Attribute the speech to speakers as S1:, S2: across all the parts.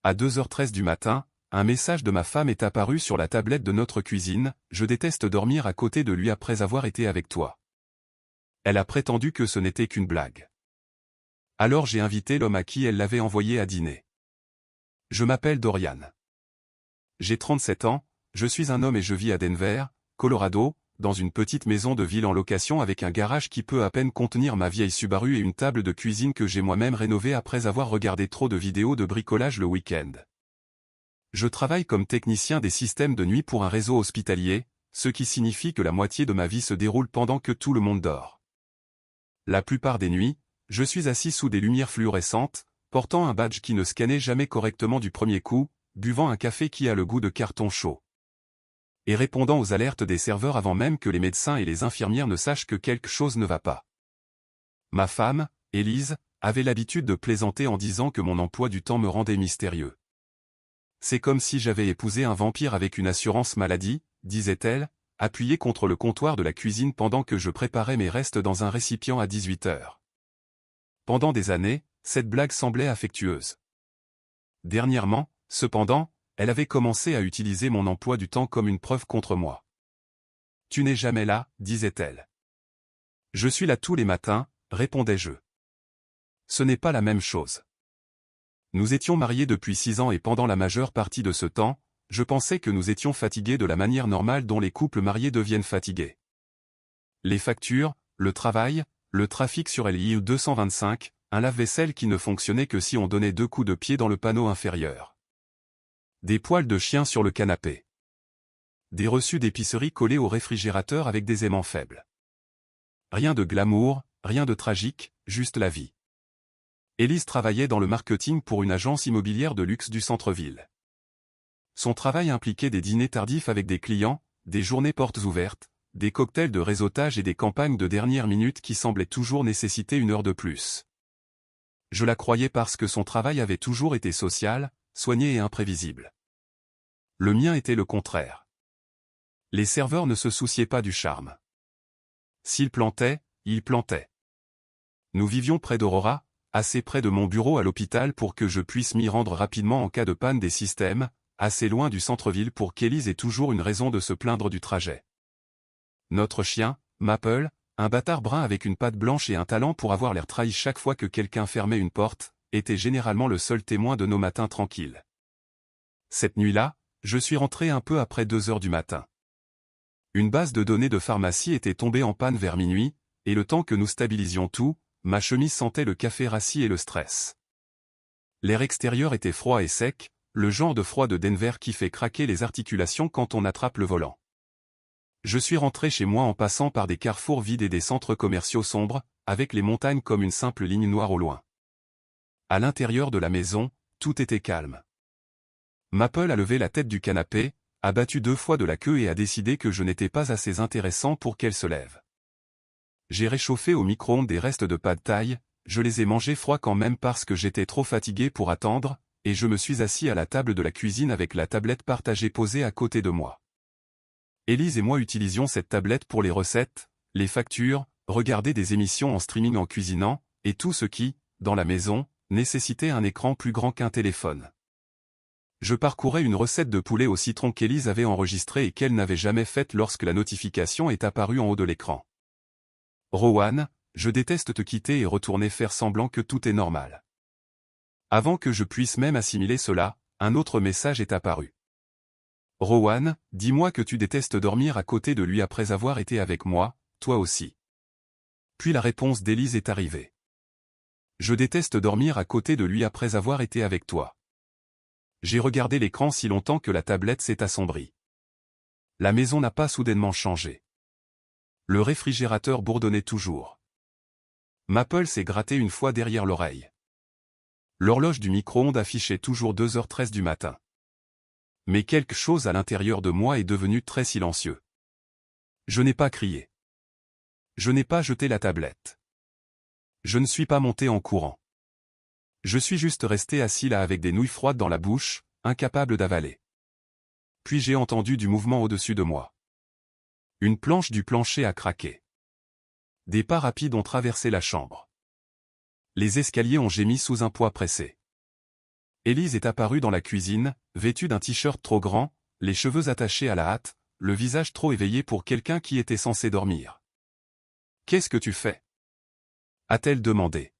S1: À 2h13 du matin, un message de ma femme est apparu sur la tablette de notre cuisine. Je déteste dormir à côté de lui après avoir été avec toi. Elle a prétendu que ce n'était qu'une blague. Alors j'ai invité l'homme à qui elle l'avait envoyé à dîner. Je m'appelle Dorian. J'ai 37 ans, je suis un homme et je vis à Denver, Colorado, dans une petite maison de ville en location avec un garage qui peut à peine contenir ma vieille Subaru et une table de cuisine que j'ai moi-même rénovée après avoir regardé trop de vidéos de bricolage le week-end. Je travaille comme technicien des systèmes de nuit pour un réseau hospitalier, ce qui signifie que la moitié de ma vie se déroule pendant que tout le monde dort. La plupart des nuits, je suis assis sous des lumières fluorescentes, portant un badge qui ne scannait jamais correctement du premier coup, buvant un café qui a le goût de carton chaud. Et répondant aux alertes des serveurs avant même que les médecins et les infirmières ne sachent que quelque chose ne va pas. Ma femme, Élise, avait l'habitude de plaisanter en disant que mon emploi du temps me rendait mystérieux. C'est comme si j'avais épousé un vampire avec une assurance maladie, disait-elle, appuyée contre le comptoir de la cuisine pendant que je préparais mes restes dans un récipient à 18h. Pendant des années, cette blague semblait affectueuse. Dernièrement, cependant, elle avait commencé à utiliser mon emploi du temps comme une preuve contre moi. « Tu n'es jamais là, disait-elle. »« Je suis là tous les matins, répondais-je. »« Ce n'est pas la même chose. » Nous étions mariés depuis 6 ans et pendant la majeure partie de ce temps, je pensais que nous étions fatigués de la manière normale dont les couples mariés deviennent fatigués. Les factures, le travail, le trafic sur LIU 225, un lave-vaisselle qui ne fonctionnait que si on donnait 2 coups de pied dans le panneau inférieur. Des poils de chien sur le canapé. Des reçus d'épicerie collés au réfrigérateur avec des aimants faibles. Rien de glamour, rien de tragique, juste la vie. Élise travaillait dans le marketing pour une agence immobilière de luxe du centre-ville. Son travail impliquait des dîners tardifs avec des clients, des journées portes ouvertes, des cocktails de réseautage et des campagnes de dernière minute qui semblaient toujours nécessiter 1 heure de plus. Je la croyais parce que son travail avait toujours été social, soigné et imprévisible. Le mien était le contraire. Les serveurs ne se souciaient pas du charme. S'ils plantaient, ils plantaient. Nous vivions près d'Aurora, assez près de mon bureau à l'hôpital pour que je puisse m'y rendre rapidement en cas de panne des systèmes, assez loin du centre-ville pour qu'Élise ait toujours une raison de se plaindre du trajet. Notre chien, Maple, un bâtard brun avec une patte blanche et un talent pour avoir l'air trahi chaque fois que quelqu'un fermait une porte, était généralement le seul témoin de nos matins tranquilles. Cette nuit-là, je suis rentré un peu après 2h du matin. Une base de données de pharmacie était tombée en panne vers minuit, et le temps que nous stabilisions tout, ma chemise sentait le café rassis et le stress. L'air extérieur était froid et sec, le genre de froid de Denver qui fait craquer les articulations quand on attrape le volant. Je suis rentré chez moi en passant par des carrefours vides et des centres commerciaux sombres, avec les montagnes comme une simple ligne noire au loin. À l'intérieur de la maison, tout était calme. Maple a levé la tête du canapé, a battu 2 fois de la queue et a décidé que je n'étais pas assez intéressant pour qu'elle se lève. J'ai réchauffé au micro-ondes des restes de pad thai, je les ai mangés froids quand même parce que j'étais trop fatigué pour attendre, et je me suis assis à la table de la cuisine avec la tablette partagée posée à côté de moi. Élise et moi utilisions cette tablette pour les recettes, les factures, regarder des émissions en streaming en cuisinant, et tout ce qui, dans la maison, nécessitait un écran plus grand qu'un téléphone. Je parcourais une recette de poulet au citron qu'Élise avait enregistrée et qu'elle n'avait jamais faite lorsque la notification est apparue en haut de l'écran. Rowan, je déteste te quitter et retourner faire semblant que tout est normal. Avant que je puisse même assimiler cela, un autre message est apparu. Rowan, dis-moi que tu détestes dormir à côté de lui après avoir été avec moi, toi aussi. Puis la réponse d'Élise est arrivée. Je déteste dormir à côté de lui après avoir été avec toi. J'ai regardé l'écran si longtemps que la tablette s'est assombrie. La maison n'a pas soudainement changé. Le réfrigérateur bourdonnait toujours. Maple s'est gratté une fois derrière l'oreille. L'horloge du micro-ondes affichait toujours 2h13 du matin. Mais quelque chose à l'intérieur de moi est devenu très silencieux. Je n'ai pas crié. Je n'ai pas jeté la tablette. Je ne suis pas monté en courant. Je suis juste resté assis là avec des nouilles froides dans la bouche, incapable d'avaler. Puis j'ai entendu du mouvement au-dessus de moi. Une planche du plancher a craqué. Des pas rapides ont traversé la chambre. Les escaliers ont gémi sous un poids pressé. Élise est apparue dans la cuisine, vêtue d'un t-shirt trop grand, les cheveux attachés à la hâte, le visage trop éveillé pour quelqu'un qui était censé dormir. « Qu'est-ce que tu fais » a-t-elle demandé.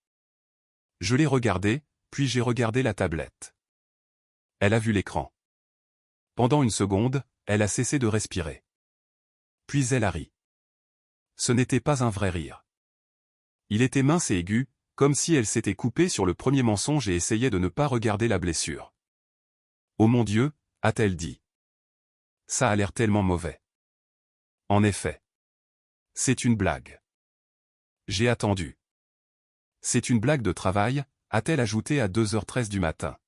S1: Je l'ai regardée, puis j'ai regardé la tablette. Elle a vu l'écran. Pendant une seconde, elle a cessé de respirer. Puis elle a ri. Ce n'était pas un vrai rire. Il était mince et aigu, comme si elle s'était coupée sur le premier mensonge et essayait de ne pas regarder la blessure. « Oh mon Dieu » a-t-elle dit. Ça a l'air tellement mauvais. En effet. C'est une blague. J'ai attendu. C'est une blague de travail, a-t-elle ajouté à 2h13 du matin.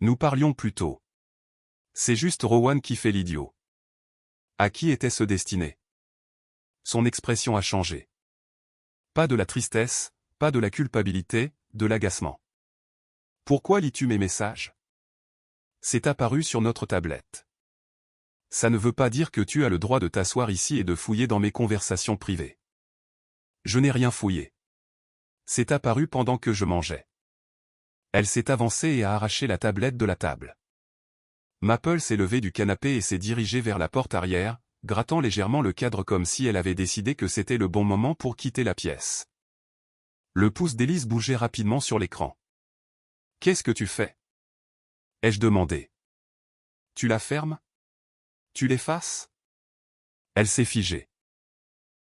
S1: Nous parlions plus tôt. C'est juste Rowan qui fait l'idiot. À qui était-ce destiné? Son expression a changé. Pas de la tristesse, pas de la culpabilité, de l'agacement. Pourquoi lis-tu mes messages? C'est apparu sur notre tablette. Ça ne veut pas dire que tu as le droit de t'asseoir ici et de fouiller dans mes conversations privées. Je n'ai rien fouillé. C'est apparu pendant que je mangeais. Elle s'est avancée et a arraché la tablette de la table. Maple s'est levée du canapé et s'est dirigée vers la porte arrière, grattant légèrement le cadre comme si elle avait décidé que c'était le bon moment pour quitter la pièce. Le pouce d'Élise bougeait rapidement sur l'écran. « Qu'est-ce que tu fais » ai-je demandé. « Tu la fermes ? Tu l'effaces » Elle s'est figée.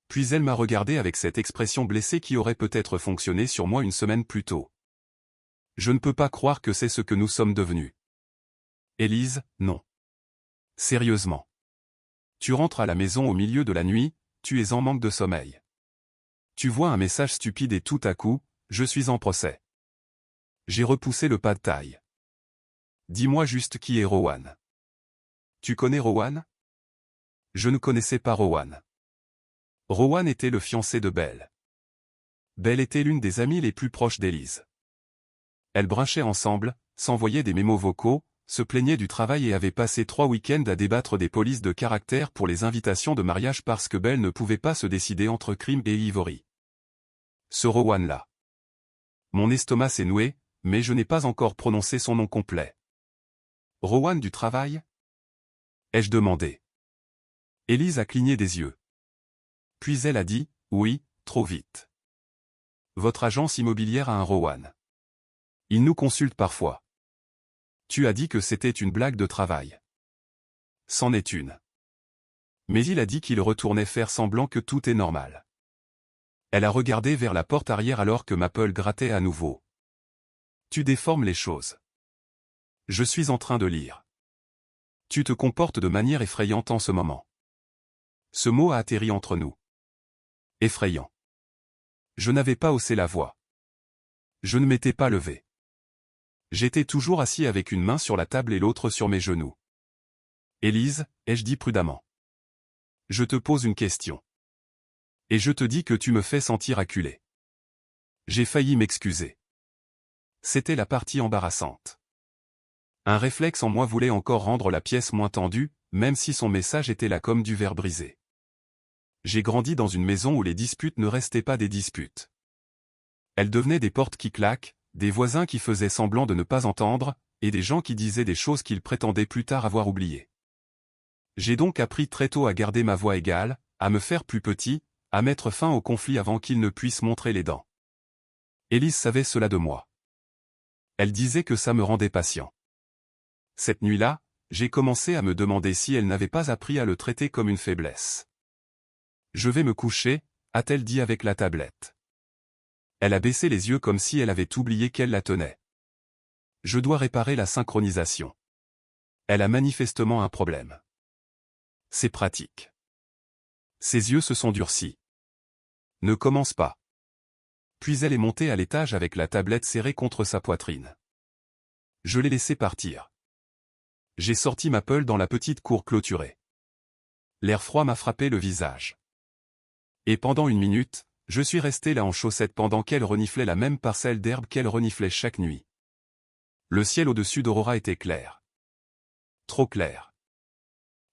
S1: Puis elle m'a regardé avec cette expression blessée qui aurait peut-être fonctionné sur moi une semaine plus tôt. Je ne peux pas croire que c'est ce que nous sommes devenus. Élise, non. Sérieusement. Tu rentres à la maison au milieu de la nuit, tu es en manque de sommeil. Tu vois un message stupide et tout à coup, je suis en procès. J'ai repoussé le pas de taille. Dis-moi juste qui est Rowan. Tu connais Rowan? Je ne connaissais pas Rowan. Rowan était le fiancé de Belle. Belle était l'une des amies les plus proches d'Élise. Elles brinchaient ensemble, s'envoyaient des mémos vocaux, se plaignaient du travail et avaient passé 3 week-ends à débattre des polices de caractère pour les invitations de mariage parce que Belle ne pouvait pas se décider entre Crime et Ivory. Ce Rowan-là. Mon estomac s'est noué, mais je n'ai pas encore prononcé son nom complet. Rowan du travail? Ai-je demandé. Élise a cligné des yeux. Puis elle a dit, oui, trop vite. Votre agence immobilière a un Rowan. Il nous consulte parfois. Tu as dit que c'était une blague de travail. C'en est une. Mais il a dit qu'il retournait faire semblant que tout est normal. Elle a regardé vers la porte arrière alors que Maple grattait à nouveau. Tu déformes les choses. Je suis en train de lire. Tu te comportes de manière effrayante en ce moment. Ce mot a atterri entre nous. Effrayant. Je n'avais pas haussé la voix. Je ne m'étais pas levé. J'étais toujours assis avec une main sur la table et l'autre sur mes genoux. Élise, ai-je dit prudemment. Je te pose une question. Et je te dis que tu me fais sentir acculé. J'ai failli m'excuser. C'était la partie embarrassante. Un réflexe en moi voulait encore rendre la pièce moins tendue, même si son message était là comme du verre brisé. J'ai grandi dans une maison où les disputes ne restaient pas des disputes. Elles devenaient des portes qui claquent, des voisins qui faisaient semblant de ne pas entendre, et des gens qui disaient des choses qu'ils prétendaient plus tard avoir oubliées. J'ai donc appris très tôt à garder ma voix égale, à me faire plus petit, à mettre fin au conflit avant qu'ils ne puissent montrer les dents. Élise savait cela de moi. Elle disait que ça me rendait patient. Cette nuit-là, j'ai commencé à me demander si elle n'avait pas appris à le traiter comme une faiblesse. Je vais me coucher, a-t-elle dit avec la tablette. Elle a baissé les yeux comme si elle avait oublié qu'elle la tenait. Je dois réparer la synchronisation. Elle a manifestement un problème. C'est pratique. Ses yeux se sont durcis. Ne commence pas. Puis elle est montée à l'étage avec la tablette serrée contre sa poitrine. Je l'ai laissée partir. J'ai sorti Maple dans la petite cour clôturée. L'air froid m'a frappé le visage. Et pendant 1 minute, je suis resté là en chaussettes pendant qu'elle reniflait la même parcelle d'herbe qu'elle reniflait chaque nuit. Le ciel au-dessus d'Aurora était clair. Trop clair.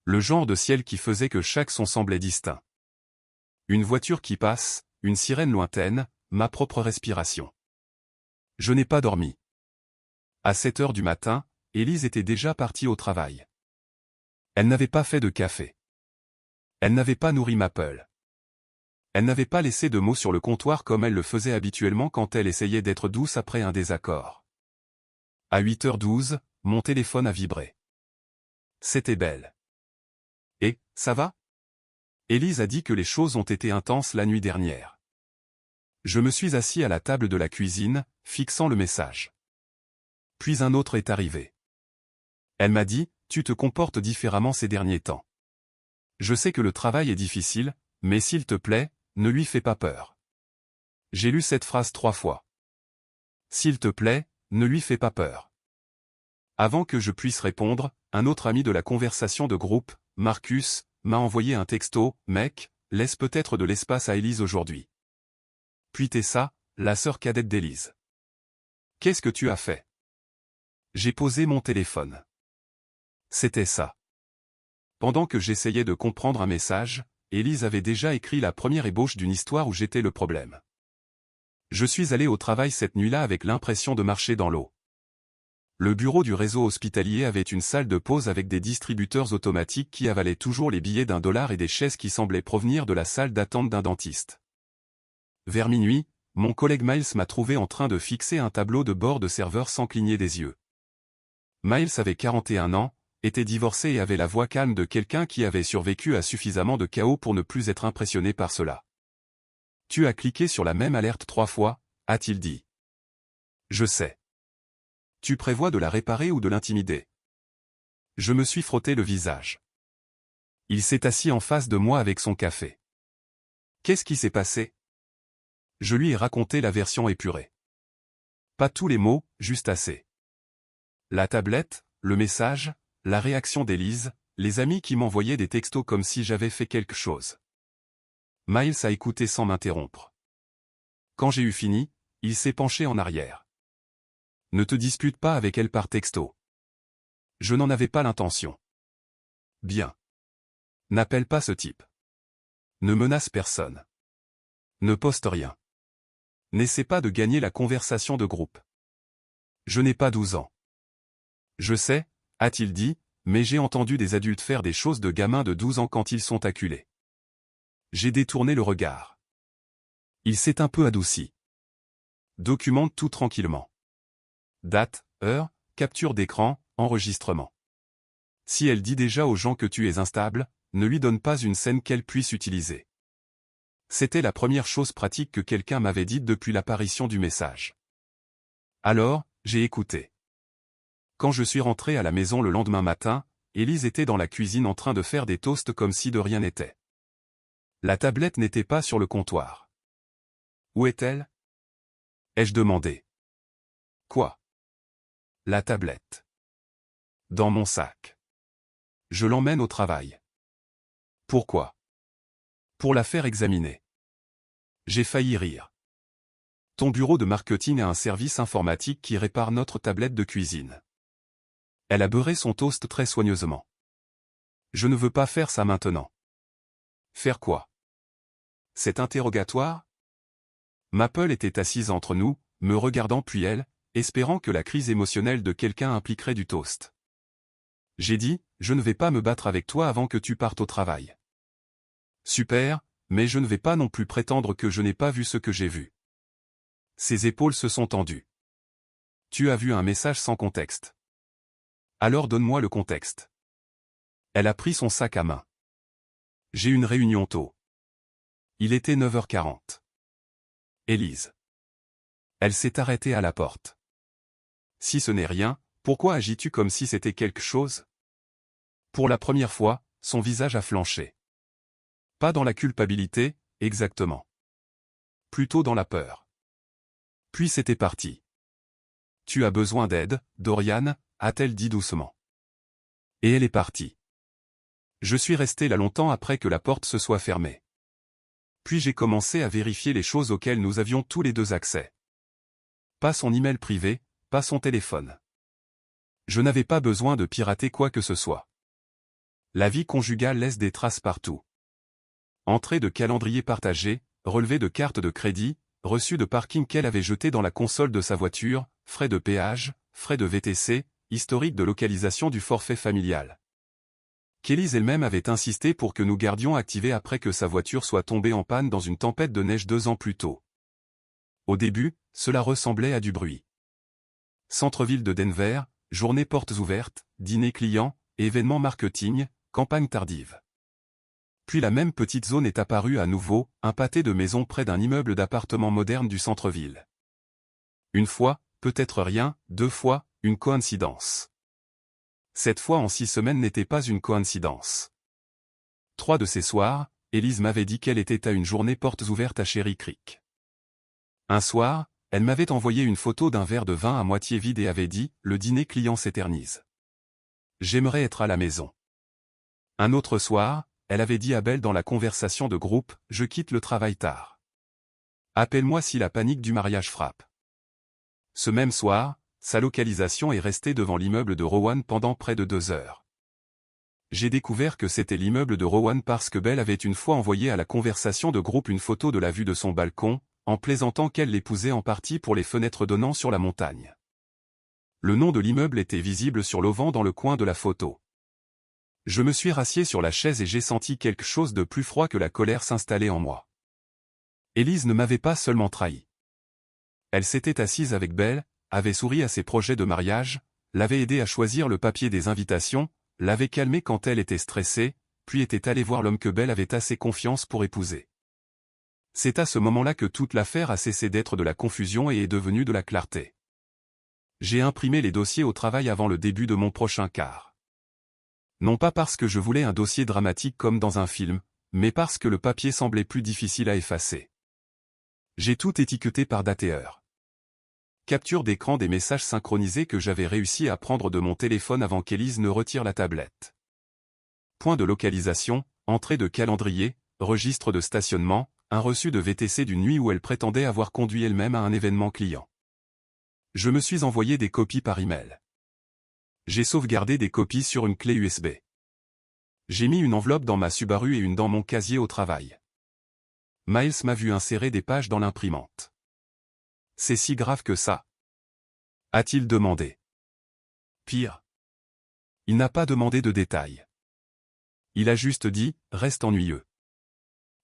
S1: Le genre de ciel qui faisait que chaque son semblait distinct. Une voiture qui passe, une sirène lointaine, ma propre respiration. Je n'ai pas dormi. À 7 heures du matin, Élise était déjà partie au travail. Elle n'avait pas fait de café. Elle n'avait pas nourri Maple. Elle n'avait pas laissé de mots sur le comptoir comme elle le faisait habituellement quand elle essayait d'être douce après un désaccord. À 8h12, mon téléphone a vibré. C'était Belle. « Et, ça va ?» Élise a dit que les choses ont été intenses la nuit dernière. Je me suis assis à la table de la cuisine, fixant le message. Puis un autre est arrivé. Elle m'a dit, « Tu te comportes différemment ces derniers temps. Je sais que le travail est difficile, mais s'il te plaît, ne lui fais pas peur. » J'ai lu cette phrase 3 fois. S'il te plaît, ne lui fais pas peur. Avant que je puisse répondre, un autre ami de la conversation de groupe, Marcus, m'a envoyé un texto, « Mec, laisse peut-être de l'espace à Élise aujourd'hui. » Puis Tessa, la sœur cadette d'Élise. « Qu'est-ce que tu as fait ?» J'ai posé mon téléphone. C'était ça. Pendant que j'essayais de comprendre un message, Élise avait déjà écrit la première ébauche d'une histoire où j'étais le problème. Je suis allé au travail cette nuit-là avec l'impression de marcher dans l'eau. Le bureau du réseau hospitalier avait une salle de pause avec des distributeurs automatiques qui avalaient toujours les billets d'1$ et des chaises qui semblaient provenir de la salle d'attente d'un dentiste. Vers minuit, mon collègue Miles m'a trouvé en train de fixer un tableau de bord de serveur sans cligner des yeux. Miles avait 41 ans, était divorcé et avait la voix calme de quelqu'un qui avait survécu à suffisamment de chaos pour ne plus être impressionné par cela. « Tu as cliqué sur la même alerte 3 fois, a-t-il dit. « Je sais. Tu prévois de la réparer ou de l'intimider ?» Je me suis frotté le visage. Il s'est assis en face de moi avec son café. « Qu'est-ce qui s'est passé ?» Je lui ai raconté la version épurée. Pas tous les mots, juste assez. La tablette, le message, la réaction d'Élise, les amis qui m'envoyaient des textos comme si j'avais fait quelque chose. Miles a écouté sans m'interrompre. Quand j'ai eu fini, il s'est penché en arrière. « Ne te dispute pas avec elle par texto. » Je n'en avais pas l'intention. « Bien. N'appelle pas ce type. Ne menace personne. Ne poste rien. N'essaie pas de gagner la conversation de groupe. Je n'ai pas 12 ans. » Je sais, a-t-il dit, mais j'ai entendu des adultes faire des choses de gamins de 12 ans quand ils sont acculés. J'ai détourné le regard. Il s'est un peu adouci. Documente tout tranquillement. Date, heure, capture d'écran, enregistrement. Si elle dit déjà aux gens que tu es instable, ne lui donne pas une scène qu'elle puisse utiliser. C'était la première chose pratique que quelqu'un m'avait dite depuis l'apparition du message. Alors, j'ai écouté. Quand je suis rentré à la maison le lendemain matin, Élise était dans la cuisine en train de faire des toasts comme si de rien n'était. La tablette n'était pas sur le comptoir. Où est-elle ? Ai-je demandé. Quoi ? La tablette. Dans mon sac. Je l'emmène au travail. Pourquoi ? Pour la faire examiner. J'ai failli rire. Ton bureau de marketing a un service informatique qui répare notre tablette de cuisine. Elle a beurré son toast très soigneusement. Je ne veux pas faire ça maintenant. Faire quoi ? Cet interrogatoire ? Maple était assise entre nous, me regardant puis elle, espérant que la crise émotionnelle de quelqu'un impliquerait du toast. J'ai dit, je ne vais pas me battre avec toi avant que tu partes au travail. Super, mais je ne vais pas non plus prétendre que je n'ai pas vu ce que j'ai vu. Ses épaules se sont tendues. Tu as vu un message sans contexte. Alors donne-moi le contexte. Elle a pris son sac à main. J'ai une réunion tôt. Il était 9h40. Élise. Elle s'est arrêtée à la porte. Si ce n'est rien, pourquoi agis-tu comme si c'était quelque chose ? Pour la première fois, son visage a flanché. Pas dans la culpabilité, exactement. Plutôt dans la peur. Puis c'était parti. Tu as besoin d'aide, Dorian, a-t-elle dit doucement. Et elle est partie. Je suis resté là longtemps après que la porte se soit fermée. Puis j'ai commencé à vérifier les choses auxquelles nous avions tous les deux accès. Pas son email privé, pas son téléphone. Je n'avais pas besoin de pirater quoi que ce soit. La vie conjugale laisse des traces partout. Entrée de calendrier partagé, relevé de cartes de crédit, reçu de parking qu'elle avait jeté dans la console de sa voiture, frais de péage, frais de VTC, historique de localisation du forfait familial. Qu'Élise elle-même avait insisté pour que nous gardions activé après que sa voiture soit tombée en panne dans une tempête de neige 2 ans plus tôt. Au début, cela ressemblait à du bruit. Centre-ville de Denver, journée portes ouvertes, dîner client, événements marketing, campagne tardive. Puis la même petite zone est apparue à nouveau, un pâté de maisons près d'un immeuble d'appartements moderne du centre-ville. Une fois, peut-être rien, 2 fois, une coïncidence. Cette fois en 6 semaines n'était pas une coïncidence. 3 de ces soirs, Élise m'avait dit qu'elle était à une journée portes ouvertes à Cherry Creek. Un soir, elle m'avait envoyé une photo d'un verre de vin à moitié vide et avait dit « Le dîner client s'éternise. J'aimerais être à la maison. » Un autre soir, elle avait dit à Belle dans la conversation de groupe « Je quitte le travail tard. Appelle-moi si la panique du mariage frappe. » Ce même soir, sa localisation est restée devant l'immeuble de Rowan pendant près de 2 heures. J'ai découvert que c'était l'immeuble de Rowan parce que Belle avait une fois envoyé à la conversation de groupe une photo de la vue de son balcon, en plaisantant qu'elle l'épousait en partie pour les fenêtres donnant sur la montagne. Le nom de l'immeuble était visible sur l'auvent dans le coin de la photo. Je me suis rassied sur la chaise et j'ai senti quelque chose de plus froid que la colère s'installer en moi. Élise ne m'avait pas seulement trahi. Elle s'était assise avec Belle, avait souri à ses projets de mariage, l'avait aidé à choisir le papier des invitations, l'avait calmée quand elle était stressée, puis était allée voir l'homme que Belle avait assez confiance pour épouser. C'est à ce moment-là que toute l'affaire a cessé d'être de la confusion et est devenue de la clarté. J'ai imprimé les dossiers au travail avant le début de mon prochain quart. Non pas parce que je voulais un dossier dramatique comme dans un film, mais parce que le papier semblait plus difficile à effacer. J'ai tout étiqueté par date et heure. Capture d'écran des messages synchronisés que j'avais réussi à prendre de mon téléphone avant qu'Élise ne retire la tablette. Point de localisation, entrée de calendrier, registre de stationnement, un reçu de VTC d'une nuit où elle prétendait avoir conduit elle-même à un événement client. Je me suis envoyé des copies par email. J'ai sauvegardé des copies sur une clé USB. J'ai mis une enveloppe dans ma Subaru et une dans mon casier au travail. Miles m'a vu insérer des pages dans l'imprimante. C'est si grave que ça? A-t-il demandé. Pire. Il n'a pas demandé de détails. Il a juste dit, reste ennuyeux.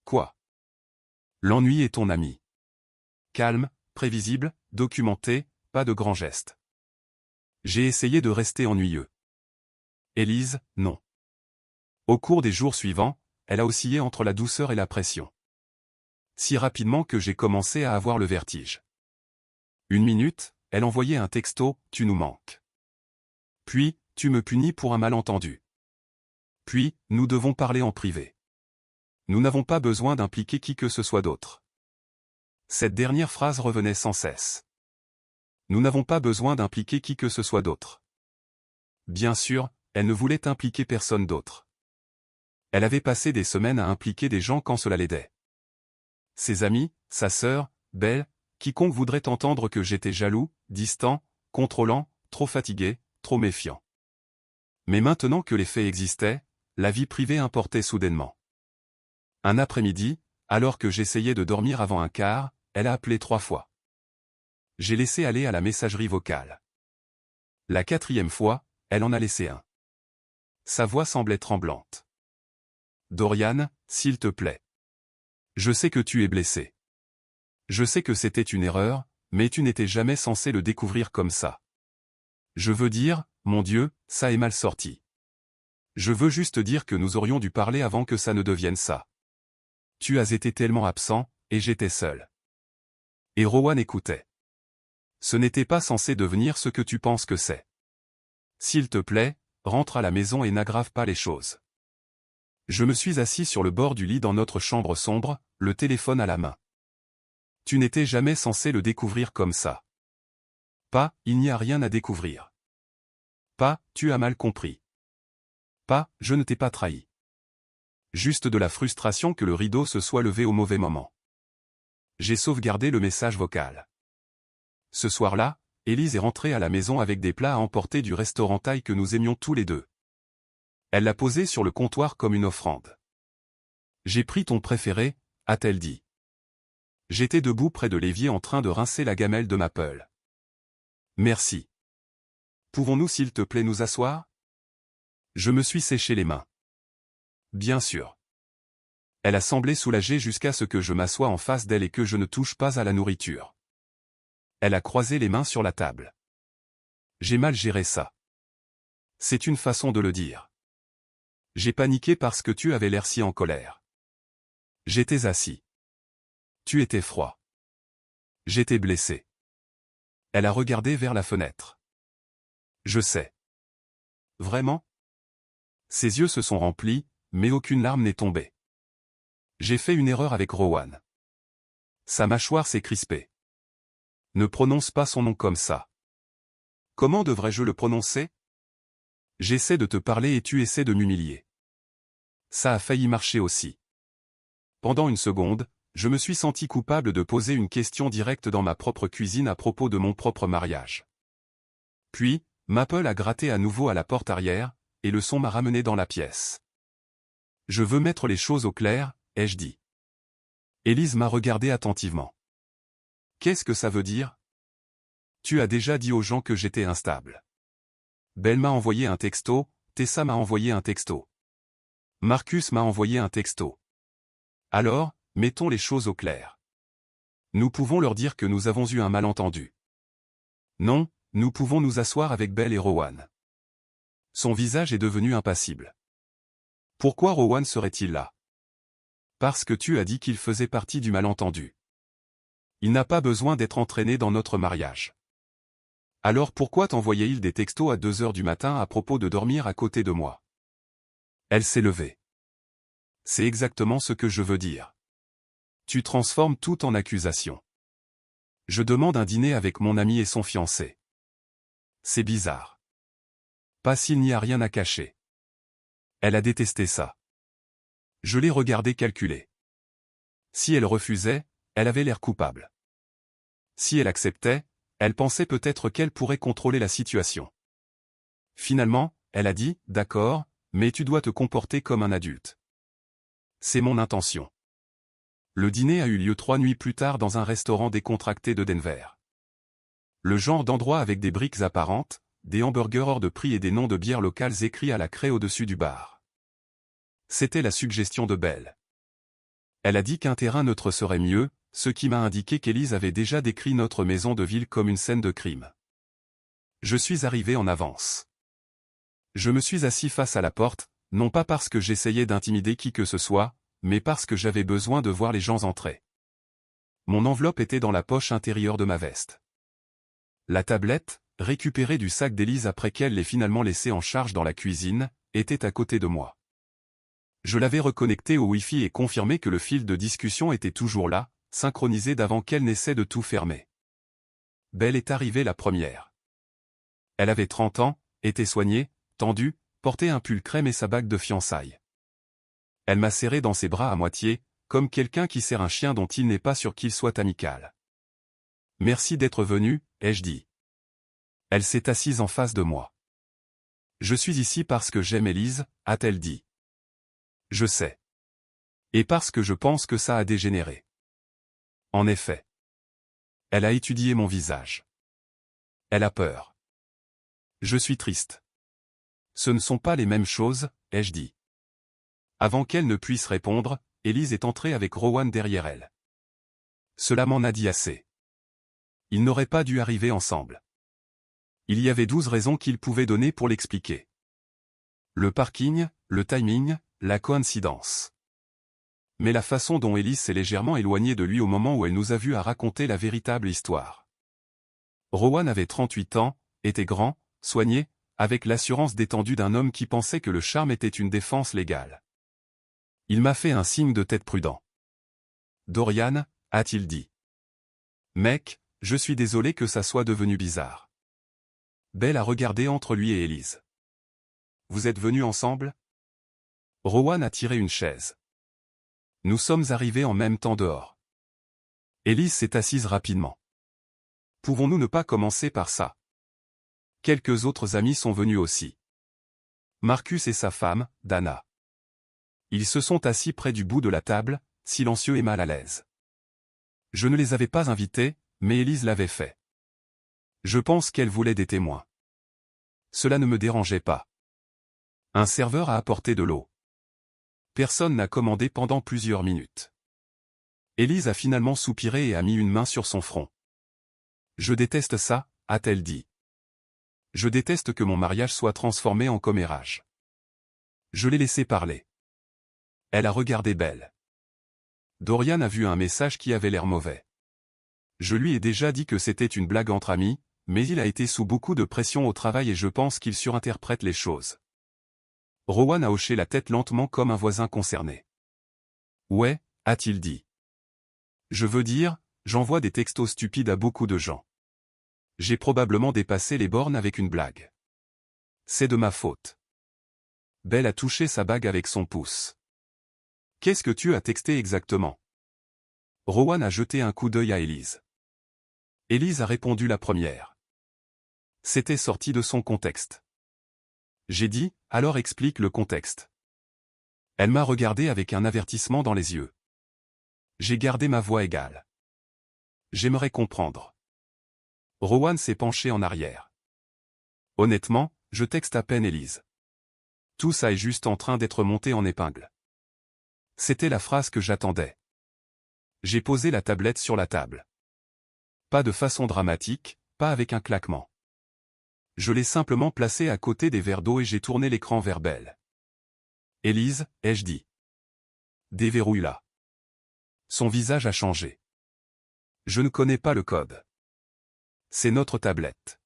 S1: Quoi? L'ennui est ton ami. Calme, prévisible, documenté, pas de grands gestes. J'ai essayé de rester ennuyeux. Élise, non. Au cours des jours suivants, elle a oscillé entre la douceur et la pression. Si rapidement que j'ai commencé à avoir le vertige. 1 minute, elle envoyait un texto, tu nous manques. Puis, tu me punis pour un malentendu. Puis, nous devons parler en privé. Nous n'avons pas besoin d'impliquer qui que ce soit d'autre. Cette dernière phrase revenait sans cesse. Nous n'avons pas besoin d'impliquer qui que ce soit d'autre. Bien sûr, elle ne voulait impliquer personne d'autre. Elle avait passé des semaines à impliquer des gens quand cela l'aidait. Ses amis, sa sœur, Belle, quiconque voudrait entendre que j'étais jaloux, distant, contrôlant, trop fatigué, trop méfiant. Mais maintenant que les faits existaient, la vie privée importait soudainement. Un après-midi, alors que j'essayais de dormir avant un quart, elle a appelé 3 fois. J'ai laissé aller à la messagerie vocale. La 4e fois, elle en a laissé un. Sa voix semblait tremblante. Dorian, s'il te plaît. Je sais que tu es blessé. Je sais que c'était une erreur, mais tu n'étais jamais censé le découvrir comme ça. Je veux dire, mon Dieu, ça est mal sorti. Je veux juste dire que nous aurions dû parler avant que ça ne devienne ça. Tu as été tellement absent, et j'étais seul. Et Rowan écoutait. Ce n'était pas censé devenir ce que tu penses que c'est. S'il te plaît, rentre à la maison et n'aggrave pas les choses. Je me suis assis sur le bord du lit dans notre chambre sombre, le téléphone à la main. Tu n'étais jamais censé le découvrir comme ça. Pas, il n'y a rien à découvrir. Pas, tu as mal compris. Pas, je ne t'ai pas trahi. Juste de la frustration que le rideau se soit levé au mauvais moment. J'ai sauvegardé le message vocal. Ce soir-là, Élise est rentrée à la maison avec des plats à emporter du restaurant thaï que nous aimions tous les deux. Elle l'a posé sur le comptoir comme une offrande. J'ai pris ton préféré, a-t-elle dit. J'étais debout près de l'évier en train de rincer la gamelle de Maple. Merci. Pouvons-nous s'il te plaît nous asseoir? Je me suis séché les mains. Bien sûr. Elle a semblé soulagée jusqu'à ce que je m'assoie en face d'elle et que je ne touche pas à la nourriture. Elle a croisé les mains sur la table. J'ai mal géré ça. C'est une façon de le dire. J'ai paniqué parce que tu avais l'air si en colère. J'étais assis. Tu étais froid. J'étais blessé. Elle a regardé vers la fenêtre. Je sais. Vraiment? Ses yeux se sont remplis, mais aucune larme n'est tombée. J'ai fait une erreur avec Rowan. Sa mâchoire s'est crispée. Ne prononce pas son nom comme ça. Comment devrais-je le prononcer? J'essaie de te parler et tu essaies de m'humilier. Ça a failli marcher aussi. Pendant une seconde, je me suis senti coupable de poser une question directe dans ma propre cuisine à propos de mon propre mariage. Puis, Maple a gratté à nouveau à la porte arrière, et le son m'a ramené dans la pièce. Je veux mettre les choses au clair, ai-je dit. Élise m'a regardé attentivement. Qu'est-ce que ça veut dire? Tu as déjà dit aux gens que j'étais instable. Belle m'a envoyé un texto, Tessa m'a envoyé un texto. Marcus m'a envoyé un texto. Alors, mettons les choses au clair. Nous pouvons leur dire que nous avons eu un malentendu. Non, nous pouvons nous asseoir avec Belle et Rowan. Son visage est devenu impassible. Pourquoi Rowan serait-il là? Parce que tu as dit qu'il faisait partie du malentendu. Il n'a pas besoin d'être entraîné dans notre mariage. Alors pourquoi t'envoyait-il des textos à 2 heures du matin à propos de dormir à côté de moi? Elle s'est levée. C'est exactement ce que je veux dire. Tu transformes tout en accusation. Je demande un dîner avec mon ami et son fiancé. C'est bizarre. Pas s'il n'y a rien à cacher. Elle a détesté ça. Je l'ai regardé calculer. Si elle refusait, elle avait l'air coupable. Si elle acceptait, elle pensait peut-être qu'elle pourrait contrôler la situation. Finalement, elle a dit, d'accord, mais tu dois te comporter comme un adulte. C'est mon intention. Le dîner a eu lieu 3 nuits plus tard dans un restaurant décontracté de Denver. Le genre d'endroit avec des briques apparentes, des hamburgers hors de prix et des noms de bières locales écrits à la craie au-dessus du bar. C'était la suggestion de Belle. Elle a dit qu'un terrain neutre serait mieux, ce qui m'a indiqué qu'Élise avait déjà décrit notre maison de ville comme une scène de crime. Je suis arrivé en avance. Je me suis assis face à la porte, non pas parce que j'essayais d'intimider qui que ce soit, mais parce que j'avais besoin de voir les gens entrer. Mon enveloppe était dans la poche intérieure de ma veste. La tablette, récupérée du sac d'Élise après qu'elle l'ait finalement laissée en charge dans la cuisine, était à côté de moi. Je l'avais reconnectée au Wi-Fi et confirmé que le fil de discussion était toujours là, synchronisé d'avant qu'elle n'essaie de tout fermer. Belle est arrivée la première. Elle avait 30 ans, était soignée, tendue, portait un pull crème et sa bague de fiançailles. Elle m'a serré dans ses bras à moitié, comme quelqu'un qui serre un chien dont il n'est pas sûr qu'il soit amical. « Merci d'être venu, ai-je dit. » Elle s'est assise en face de moi. « Je suis ici parce que j'aime Élise, a-t-elle dit. Je sais. Et parce que je pense que ça a dégénéré. En effet. Elle a étudié mon visage. Elle a peur. Je suis triste. Ce ne sont pas les mêmes choses, ai-je dit. Avant qu'elle ne puisse répondre, Élise est entrée avec Rowan derrière elle. Cela m'en a dit assez. Ils n'auraient pas dû arriver ensemble. Il y avait 12 raisons qu'ils pouvaient donner pour l'expliquer. Le parking, le timing, la coïncidence. Mais la façon dont Élise s'est légèrement éloignée de lui au moment où elle nous a vus à raconter la véritable histoire. Rowan avait 38 ans, était grand, soigné, avec l'assurance détendue d'un homme qui pensait que le charme était une défense légale. Il m'a fait un signe de tête prudent. Dorian, a-t-il dit. Mec, je suis désolé que ça soit devenu bizarre. Belle a regardé entre lui et Élise. Vous êtes venus ensemble? Rowan a tiré une chaise. Nous sommes arrivés en même temps dehors. Élise s'est assise rapidement. Pouvons-nous ne pas commencer par ça? Quelques autres amis sont venus aussi. Marcus et sa femme, Dana. Ils se sont assis près du bout de la table, silencieux et mal à l'aise. Je ne les avais pas invités, mais Élise l'avait fait. Je pense qu'elle voulait des témoins. Cela ne me dérangeait pas. Un serveur a apporté de l'eau. Personne n'a commandé pendant plusieurs minutes. Élise a finalement soupiré et a mis une main sur son front. Je déteste ça, a-t-elle dit. Je déteste que mon mariage soit transformé en commérage. Je l'ai laissé parler. Elle a regardé Belle. Dorian a vu un message qui avait l'air mauvais. Je lui ai déjà dit que c'était une blague entre amis, mais il a été sous beaucoup de pression au travail et je pense qu'il surinterprète les choses. Rowan a hoché la tête lentement comme un voisin concerné. Ouais, a-t-il dit. Je veux dire, j'envoie des textos stupides à beaucoup de gens. J'ai probablement dépassé les bornes avec une blague. C'est de ma faute. Belle a touché sa bague avec son pouce. Qu'est-ce que tu as texté exactement? Rowan a jeté un coup d'œil à Élise. Élise a répondu la première. C'était sorti de son contexte. J'ai dit, alors explique le contexte. Elle m'a regardé avec un avertissement dans les yeux. J'ai gardé ma voix égale. J'aimerais comprendre. Rowan s'est penché en arrière. Honnêtement, je texte à peine Élise. Tout ça est juste en train d'être monté en épingle. C'était la phrase que j'attendais. J'ai posé la tablette sur la table. Pas de façon dramatique, pas avec un claquement. Je l'ai simplement placée à côté des verres d'eau et j'ai tourné l'écran vers Belle. Élise, ai-je dit. Déverrouille-la. Son visage a changé. Je ne connais pas le code. C'est notre tablette.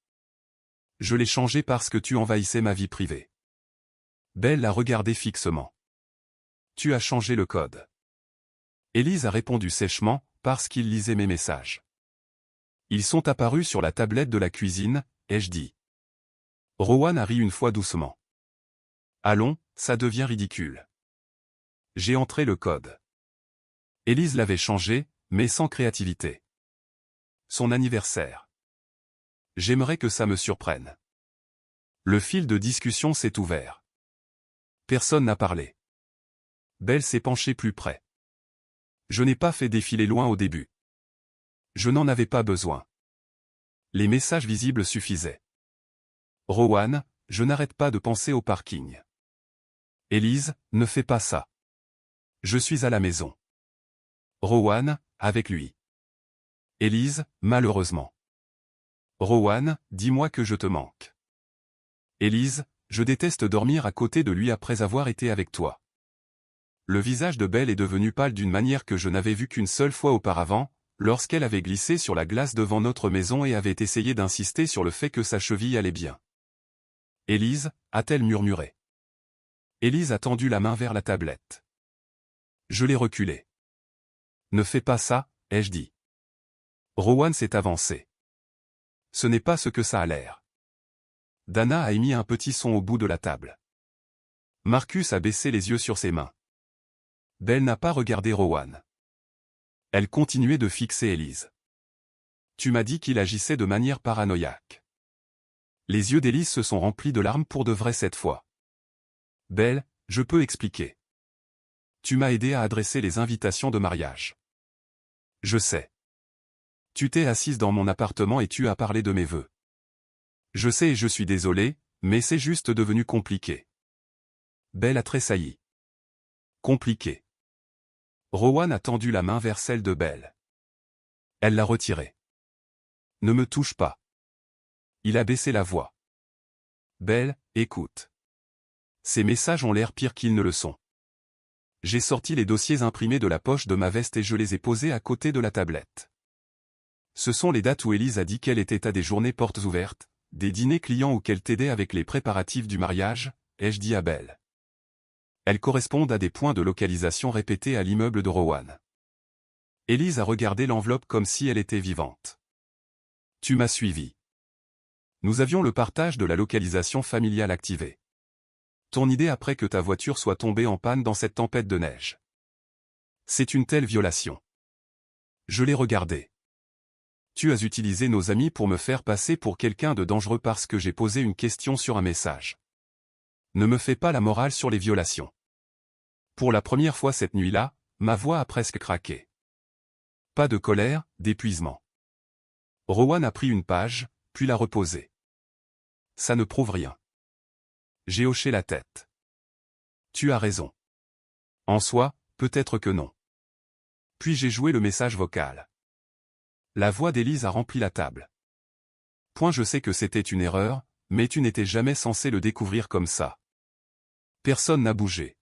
S1: Je l'ai changée parce que tu envahissais ma vie privée. Belle l'a regardé fixement. Tu as changé le code. Élise a répondu sèchement, parce qu'il lisait mes messages. Ils sont apparus sur la tablette de la cuisine, ai-je dit. Rowan a ri une fois doucement. Allons, ça devient ridicule. J'ai entré le code. Élise l'avait changé, mais sans créativité. Son anniversaire. J'aimerais que ça me surprenne. Le fil de discussion s'est ouvert. Personne n'a parlé. Belle s'est penchée plus près. Je n'ai pas fait défiler loin au début. Je n'en avais pas besoin. Les messages visibles suffisaient. Rowan, je n'arrête pas de penser au parking. Élise, ne fais pas ça. Je suis à la maison. Rowan, avec lui. Élise, malheureusement. Rowan, dis-moi que je te manque. Élise, je déteste dormir à côté de lui après avoir été avec toi. Le visage de Belle est devenu pâle d'une manière que je n'avais vue qu'une seule fois auparavant, lorsqu'elle avait glissé sur la glace devant notre maison et avait essayé d'insister sur le fait que sa cheville allait bien. Élise, a-t-elle murmuré. Élise a tendu la main vers la tablette. Je l'ai reculée. Ne fais pas ça, ai-je dit. Rowan s'est avancé. Ce n'est pas ce que ça a l'air. Dana a émis un petit son au bout de la table. Marcus a baissé les yeux sur ses mains. Belle n'a pas regardé Rowan. Elle continuait de fixer Élise. Tu m'as dit qu'il agissait de manière paranoïaque. Les yeux d'Élise se sont remplis de larmes pour de vrai cette fois. Belle, je peux expliquer. Tu m'as aidé à adresser les invitations de mariage. Je sais. Tu t'es assise dans mon appartement et tu as parlé de mes vœux. Je sais et je suis désolé, mais c'est juste devenu compliqué. Belle a tressailli. Compliqué. Rowan a tendu la main vers celle de Belle. Elle l'a retirée. Ne me touche pas. Il a baissé la voix. Belle, écoute. Ces messages ont l'air pires qu'ils ne le sont. J'ai sorti les dossiers imprimés de la poche de ma veste et je les ai posés à côté de la tablette. Ce sont les dates où Élise a dit qu'elle était à des journées portes ouvertes, des dîners clients ou qu'elle t'aidait avec les préparatifs du mariage, ai-je dit à Belle. Elles correspondent à des points de localisation répétés à l'immeuble de Rowan. Élise a regardé l'enveloppe comme si elle était vivante. Tu m'as suivi. Nous avions le partage de la localisation familiale activée. Ton idée après que ta voiture soit tombée en panne dans cette tempête de neige. C'est une telle violation. Je l'ai regardé. Tu as utilisé nos amis pour me faire passer pour quelqu'un de dangereux parce que j'ai posé une question sur un message. Ne me fais pas la morale sur les violations. Pour la première fois cette nuit-là, ma voix a presque craqué. Pas de colère, d'épuisement. Rowan a pris une page, puis l'a reposée. Ça ne prouve rien. J'ai hoché la tête. Tu as raison. En soi, peut-être que non. Puis j'ai joué le message vocal. La voix d'Élise a rempli la table. Point, je sais que c'était une erreur, mais tu n'étais jamais censé le découvrir comme ça. Personne n'a bougé.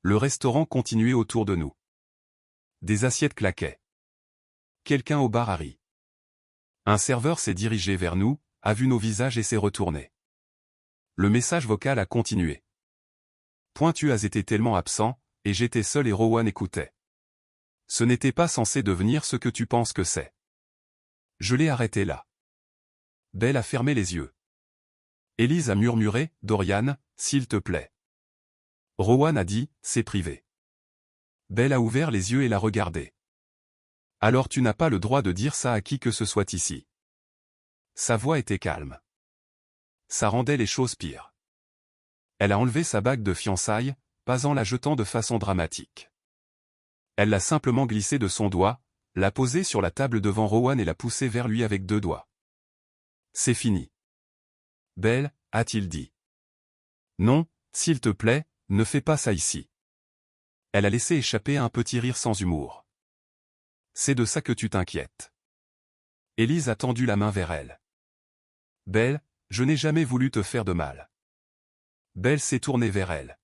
S1: Le restaurant continuait autour de nous. Des assiettes claquaient. Quelqu'un au bar a ri. Un serveur s'est dirigé vers nous, a vu nos visages et s'est retourné. Le message vocal a continué. Point, tu as été tellement absent, et j'étais seul et Rowan écoutait. Ce n'était pas censé devenir ce que tu penses que c'est. Je l'ai arrêté là. Belle a fermé les yeux. Élise a murmuré, Dorian, s'il te plaît. Rowan a dit, c'est privé. Belle a ouvert les yeux et l'a regardé. Alors tu n'as pas le droit de dire ça à qui que ce soit ici. Sa voix était calme. Ça rendait les choses pires. Elle a enlevé sa bague de fiançailles, pas en la jetant de façon dramatique. Elle l'a simplement glissée de son doigt, l'a posée sur la table devant Rowan et l'a poussée vers lui avec 2 doigts. C'est fini. Belle, a-t-il dit. Non, s'il te plaît, ne fais pas ça ici. Elle a laissé échapper un petit rire sans humour. C'est de ça que tu t'inquiètes. Élise a tendu la main vers elle. Belle, je n'ai jamais voulu te faire de mal. Belle s'est tournée vers elle.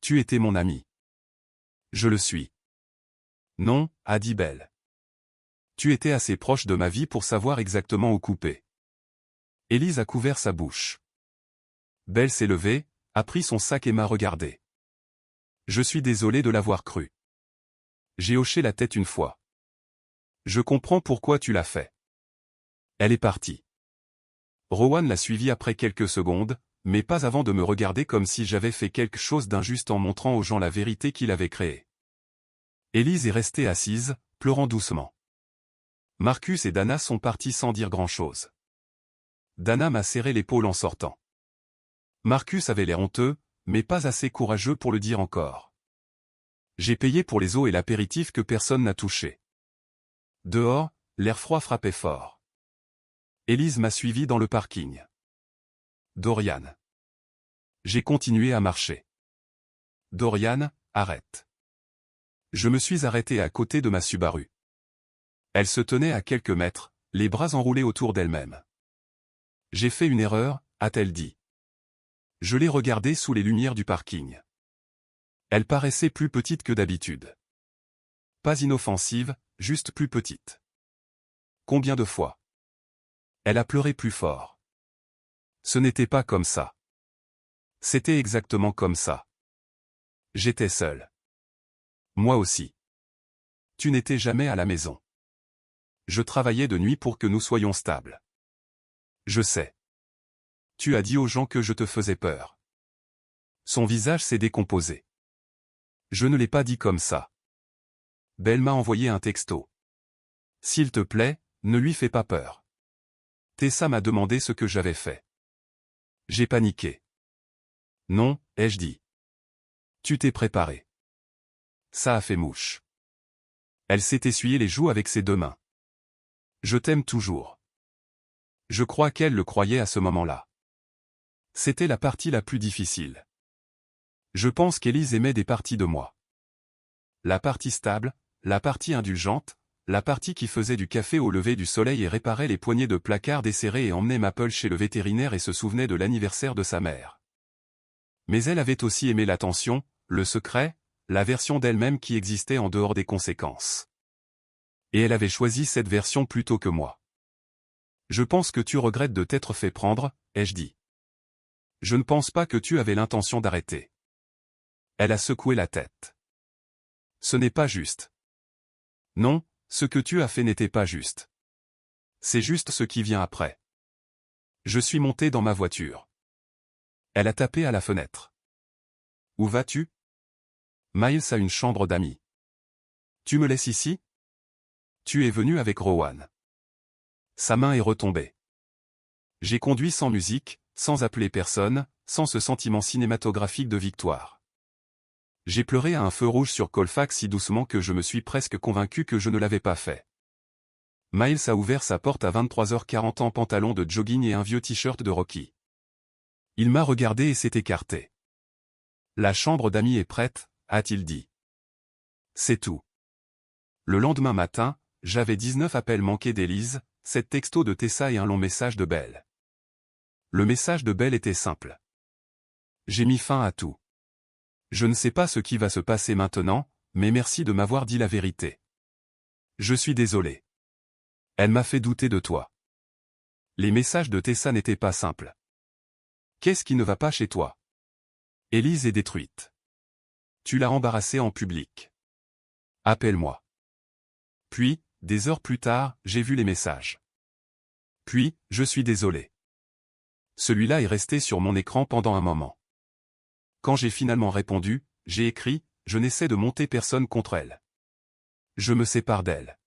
S1: Tu étais mon amie. Je le suis. Non, a dit Belle. Tu étais assez proche de ma vie pour savoir exactement où couper. Élise a couvert sa bouche. Belle s'est levée, a pris son sac et m'a regardé. Je suis désolé de l'avoir cru. J'ai hoché la tête une fois. Je comprends pourquoi tu l'as fait. Elle est partie. Rowan l'a suivie après quelques secondes, mais pas avant de me regarder comme si j'avais fait quelque chose d'injuste en montrant aux gens la vérité qu'il avait créée. Élise est restée assise, pleurant doucement. Marcus et Dana sont partis sans dire grand-chose. Dana m'a serré l'épaule en sortant. Marcus avait l'air honteux, mais pas assez courageux pour le dire encore. J'ai payé pour les eaux et l'apéritif que personne n'a touché. Dehors, l'air froid frappait fort. Élise m'a suivi dans le parking. Dorian. J'ai continué à marcher. Dorian, arrête. Je me suis arrêté à côté de ma Subaru. Elle se tenait à quelques mètres, les bras enroulés autour d'elle-même. J'ai fait une erreur, a-t-elle dit. Je l'ai regardée sous les lumières du parking. Elle paraissait plus petite que d'habitude. Pas inoffensive, juste plus petite. Combien de fois? Elle a pleuré plus fort. Ce n'était pas comme ça. C'était exactement comme ça. J'étais seul. Moi aussi. Tu n'étais jamais à la maison. Je travaillais de nuit pour que nous soyons stables. Je sais. Tu as dit aux gens que je te faisais peur. Son visage s'est décomposé. Je ne l'ai pas dit comme ça. Belle m'a envoyé un texto. S'il te plaît, ne lui fais pas peur. Tessa m'a demandé ce que j'avais fait. J'ai paniqué. Non, ai-je dit. Tu t'es préparé. Ça a fait mouche. Elle s'est essuyée les joues avec ses 2 mains. Je t'aime toujours. Je crois qu'elle le croyait à ce moment-là. C'était la partie la plus difficile. Je pense qu'Élise aimait des parties de moi. La partie stable, la partie indulgente, la partie qui faisait du café au lever du soleil et réparait les poignées de placard desserrés et emmenait Maple chez le vétérinaire et se souvenait de l'anniversaire de sa mère. Mais elle avait aussi aimé l'attention, le secret, la version d'elle-même qui existait en dehors des conséquences. Et elle avait choisi cette version plutôt que moi. Je pense que tu regrettes de t'être fait prendre, ai-je dit. Je ne pense pas que tu avais l'intention d'arrêter. Elle a secoué la tête. Ce n'est pas juste. Non, ce que tu as fait n'était pas juste. C'est juste ce qui vient après. Je suis monté dans ma voiture. Elle a tapé à la fenêtre. Où vas-tu? Miles a une chambre d'amis. Tu me laisses ici? Tu es venu avec Rowan. Sa main est retombée. J'ai conduit sans musique, sans appeler personne, sans ce sentiment cinématographique de victoire. J'ai pleuré à un feu rouge sur Colfax si doucement que je me suis presque convaincu que je ne l'avais pas fait. Miles a ouvert sa porte à 23h40 en pantalon de jogging et un vieux t-shirt de Rocky. Il m'a regardé et s'est écarté. La chambre d'amis est prête, a-t-il dit. C'est tout. Le lendemain matin, j'avais 19 appels manqués d'Élise, 7 textos de Tessa et un long message de Belle. Le message de Belle était simple. J'ai mis fin à tout. Je ne sais pas ce qui va se passer maintenant, mais merci de m'avoir dit la vérité. Je suis désolé. Elle m'a fait douter de toi. Les messages de Tessa n'étaient pas simples. Qu'est-ce qui ne va pas chez toi? Élise est détruite. Tu l'as embarrassée en public. Appelle-moi. Puis, des heures plus tard, j'ai vu les messages. Puis, je suis désolé. Celui-là est resté sur mon écran pendant un moment. Quand j'ai finalement répondu, j'ai écrit, je n'essaie de monter personne contre elle. Je me sépare d'elle.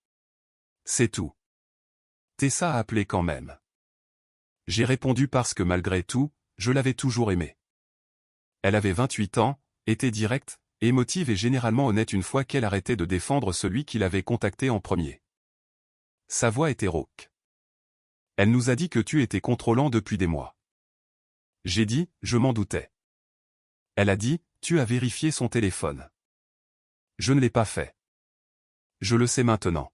S1: C'est tout. Tessa a appelé quand même. J'ai répondu parce que malgré tout, je l'avais toujours aimée. Elle avait 28 ans, était directe, émotive et généralement honnête une fois qu'elle arrêtait de défendre celui qui l'avait contacté en premier. Sa voix était rauque. Elle nous a dit que tu étais contrôlant depuis des mois. J'ai dit, je m'en doutais. Elle a dit, tu as vérifié son téléphone. Je ne l'ai pas fait. Je le sais maintenant.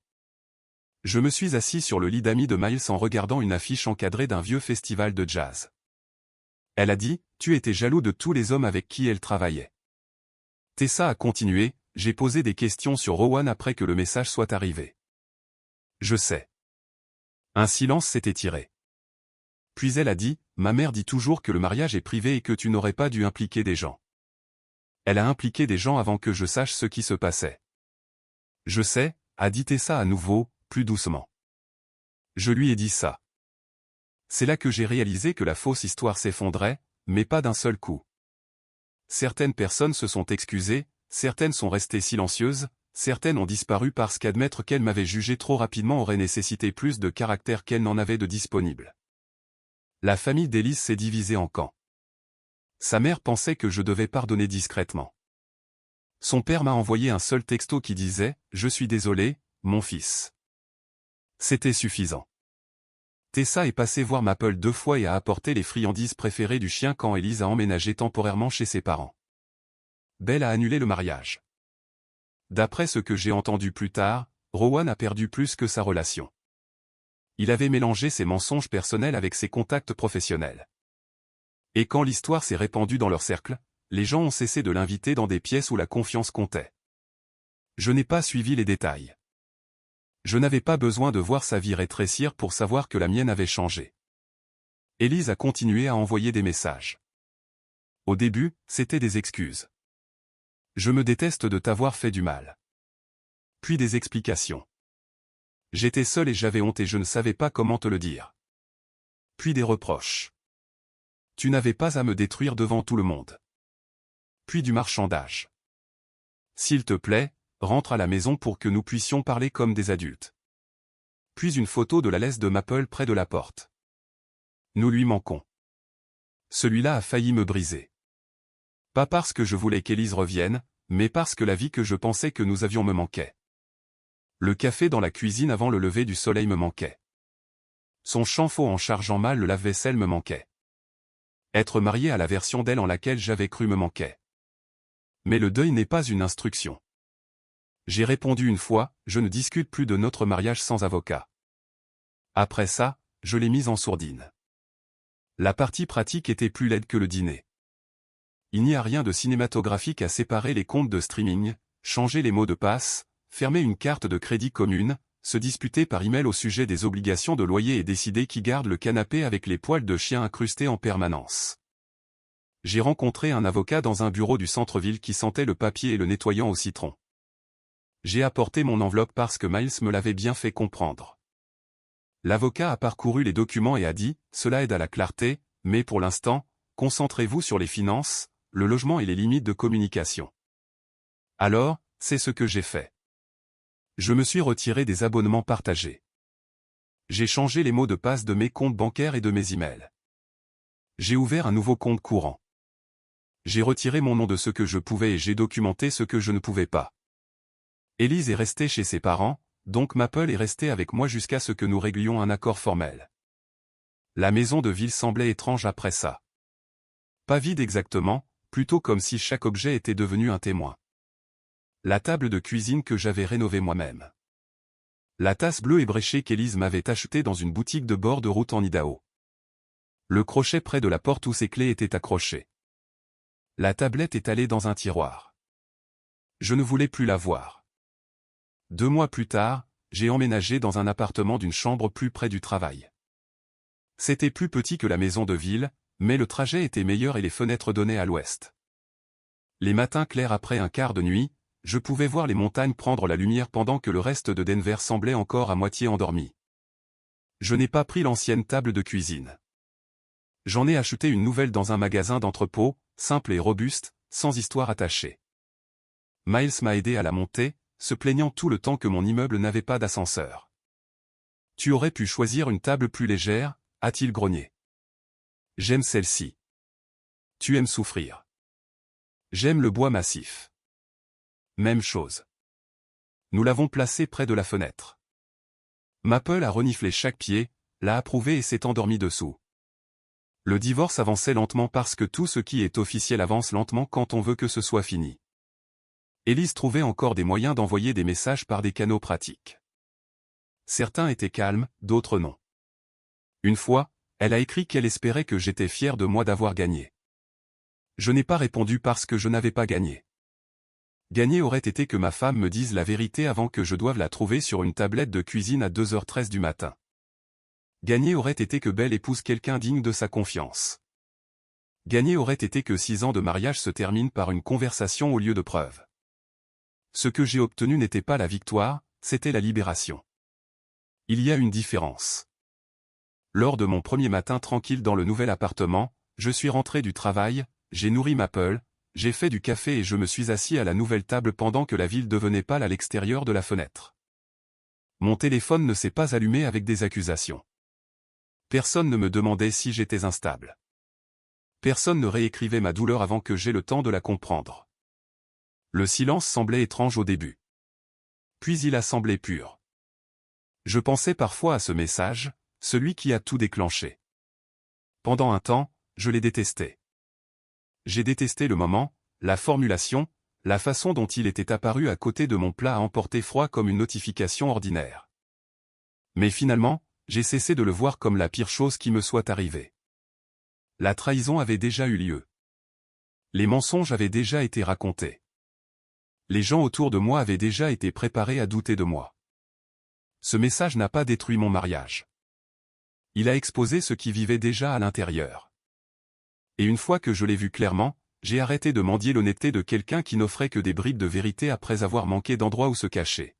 S1: Je me suis assis sur le lit d'amis de Miles en regardant une affiche encadrée d'un vieux festival de jazz. Elle a dit, tu étais jaloux de tous les hommes avec qui elle travaillait. Tessa a continué, j'ai posé des questions sur Rowan après que le message soit arrivé. Je sais. Un silence s'est étiré. Puis elle a dit, ma mère dit toujours que le mariage est privé et que tu n'aurais pas dû impliquer des gens. Elle a impliqué des gens avant que je sache ce qui se passait. Je sais, a dit Tessa à nouveau, plus doucement. Je lui ai dit ça. C'est là que j'ai réalisé que la fausse histoire s'effondrait, mais pas d'un seul coup. Certaines personnes se sont excusées, certaines sont restées silencieuses, certaines ont disparu parce qu'admettre qu'elle m'avait jugé trop rapidement aurait nécessité plus de caractère qu'elle n'en avait de disponible. La famille d'Élise s'est divisée en camps. Sa mère pensait que je devais pardonner discrètement. Son père m'a envoyé un seul texto qui disait « Je suis désolé, mon fils ». C'était suffisant. Tessa est passée voir Maple 2 fois et a apporté les friandises préférées du chien quand Élise a emménagé temporairement chez ses parents. Belle a annulé le mariage. D'après ce que j'ai entendu plus tard, Rowan a perdu plus que sa relation. Il avait mélangé ses mensonges personnels avec ses contacts professionnels. Et quand l'histoire s'est répandue dans leur cercle, les gens ont cessé de l'inviter dans des pièces où la confiance comptait. Je n'ai pas suivi les détails. Je n'avais pas besoin de voir sa vie rétrécir pour savoir que la mienne avait changé. Élise a continué à envoyer des messages. Au début, c'était des excuses. Je me déteste de t'avoir fait du mal. Puis des explications. J'étais seul et j'avais honte et je ne savais pas comment te le dire. Puis des reproches. Tu n'avais pas à me détruire devant tout le monde. Puis du marchandage. S'il te plaît, rentre à la maison pour que nous puissions parler comme des adultes. Puis une photo de la laisse de Maple près de la porte. Nous lui manquons. Celui-là a failli me briser. Pas parce que je voulais qu'Élise revienne, mais parce que la vie que je pensais que nous avions me manquait. Le café dans la cuisine avant le lever du soleil me manquait. Son chauffe-eau en chargeant mal le lave-vaisselle me manquait. Être marié à la version d'elle en laquelle j'avais cru me manquait. Mais le deuil n'est pas une instruction. J'ai répondu une fois, je ne discute plus de notre mariage sans avocat. Après ça, je l'ai mise en sourdine. La partie pratique était plus laide que le dîner. Il n'y a rien de cinématographique à séparer les comptes de streaming, changer les mots de passe, fermer une carte de crédit commune, se disputer par email au sujet des obligations de loyer et décider qui garde le canapé avec les poils de chien incrustés en permanence. J'ai rencontré un avocat dans un bureau du centre-ville qui sentait le papier et le nettoyant au citron. J'ai apporté mon enveloppe parce que Miles me l'avait bien fait comprendre. L'avocat a parcouru les documents et a dit, cela aide à la clarté, mais pour l'instant, concentrez-vous sur les finances, le logement et les limites de communication. Alors, c'est ce que j'ai fait. Je me suis retiré des abonnements partagés. J'ai changé les mots de passe de mes comptes bancaires et de mes emails. J'ai ouvert un nouveau compte courant. J'ai retiré mon nom de ce que je pouvais et j'ai documenté ce que je ne pouvais pas. Élise est restée chez ses parents, donc Maple est resté avec moi jusqu'à ce que nous réglions un accord formel. La maison de ville semblait étrange après ça. Pas vide exactement, plutôt comme si chaque objet était devenu un témoin. La table de cuisine que j'avais rénovée moi-même. La tasse bleue ébréchée qu'Élise m'avait achetée dans une boutique de bord de route en Idaho. Le crochet près de la porte où ses clés étaient accrochées. La tablette étalée dans un tiroir. Je ne voulais plus la voir. 2 mois plus tard, j'ai emménagé dans un appartement d'une chambre plus près du travail. C'était plus petit que la maison de ville, mais le trajet était meilleur et les fenêtres donnaient à l'ouest. Les matins clairs après un quart de nuit, je pouvais voir les montagnes prendre la lumière pendant que le reste de Denver semblait encore à moitié endormi. Je n'ai pas pris l'ancienne table de cuisine. J'en ai acheté une nouvelle dans un magasin d'entrepôt, simple et robuste, sans histoire attachée. Miles m'a aidé à la monter, se plaignant tout le temps que mon immeuble n'avait pas d'ascenseur. « Tu aurais pu choisir une table plus légère », a-t-il grogné. « J'aime celle-ci. »« Tu aimes souffrir. »« J'aime le bois massif. » Même chose. Nous l'avons placée près de la fenêtre. Maple a reniflé chaque pied, l'a approuvé et s'est endormi dessous. Le divorce avançait lentement parce que tout ce qui est officiel avance lentement quand on veut que ce soit fini. Élise trouvait encore des moyens d'envoyer des messages par des canaux pratiques. Certains étaient calmes, d'autres non. Une fois, elle a écrit qu'elle espérait que j'étais fier de moi d'avoir gagné. Je n'ai pas répondu parce que je n'avais pas gagné. Gagner aurait été que ma femme me dise la vérité avant que je doive la trouver sur une tablette de cuisine à 2h13 du matin. Gagner aurait été que Belle épouse quelqu'un digne de sa confiance. Gagner aurait été que 6 ans de mariage se terminent par une conversation au lieu de preuve. Ce que j'ai obtenu n'était pas la victoire, c'était la libération. Il y a une différence. Lors de mon premier matin tranquille dans le nouvel appartement, je suis rentré du travail, j'ai nourri Maple, j'ai fait du café et je me suis assis à la nouvelle table pendant que la ville devenait pâle à l'extérieur de la fenêtre. Mon téléphone ne s'est pas allumé avec des accusations. Personne ne me demandait si j'étais instable. Personne ne réécrivait ma douleur avant que j'aie le temps de la comprendre. Le silence semblait étrange au début. Puis il a semblé pur. Je pensais parfois à ce message, celui qui a tout déclenché. Pendant un temps, je l'ai détesté. J'ai détesté le moment, la formulation, la façon dont il était apparu à côté de mon plat à emporter froid comme une notification ordinaire. Mais finalement, j'ai cessé de le voir comme la pire chose qui me soit arrivée. La trahison avait déjà eu lieu. Les mensonges avaient déjà été racontés. Les gens autour de moi avaient déjà été préparés à douter de moi. Ce message n'a pas détruit mon mariage. Il a exposé ce qui vivait déjà à l'intérieur. Et une fois que je l'ai vu clairement, j'ai arrêté de mendier l'honnêteté de quelqu'un qui n'offrait que des bribes de vérité après avoir manqué d'endroits où se cacher.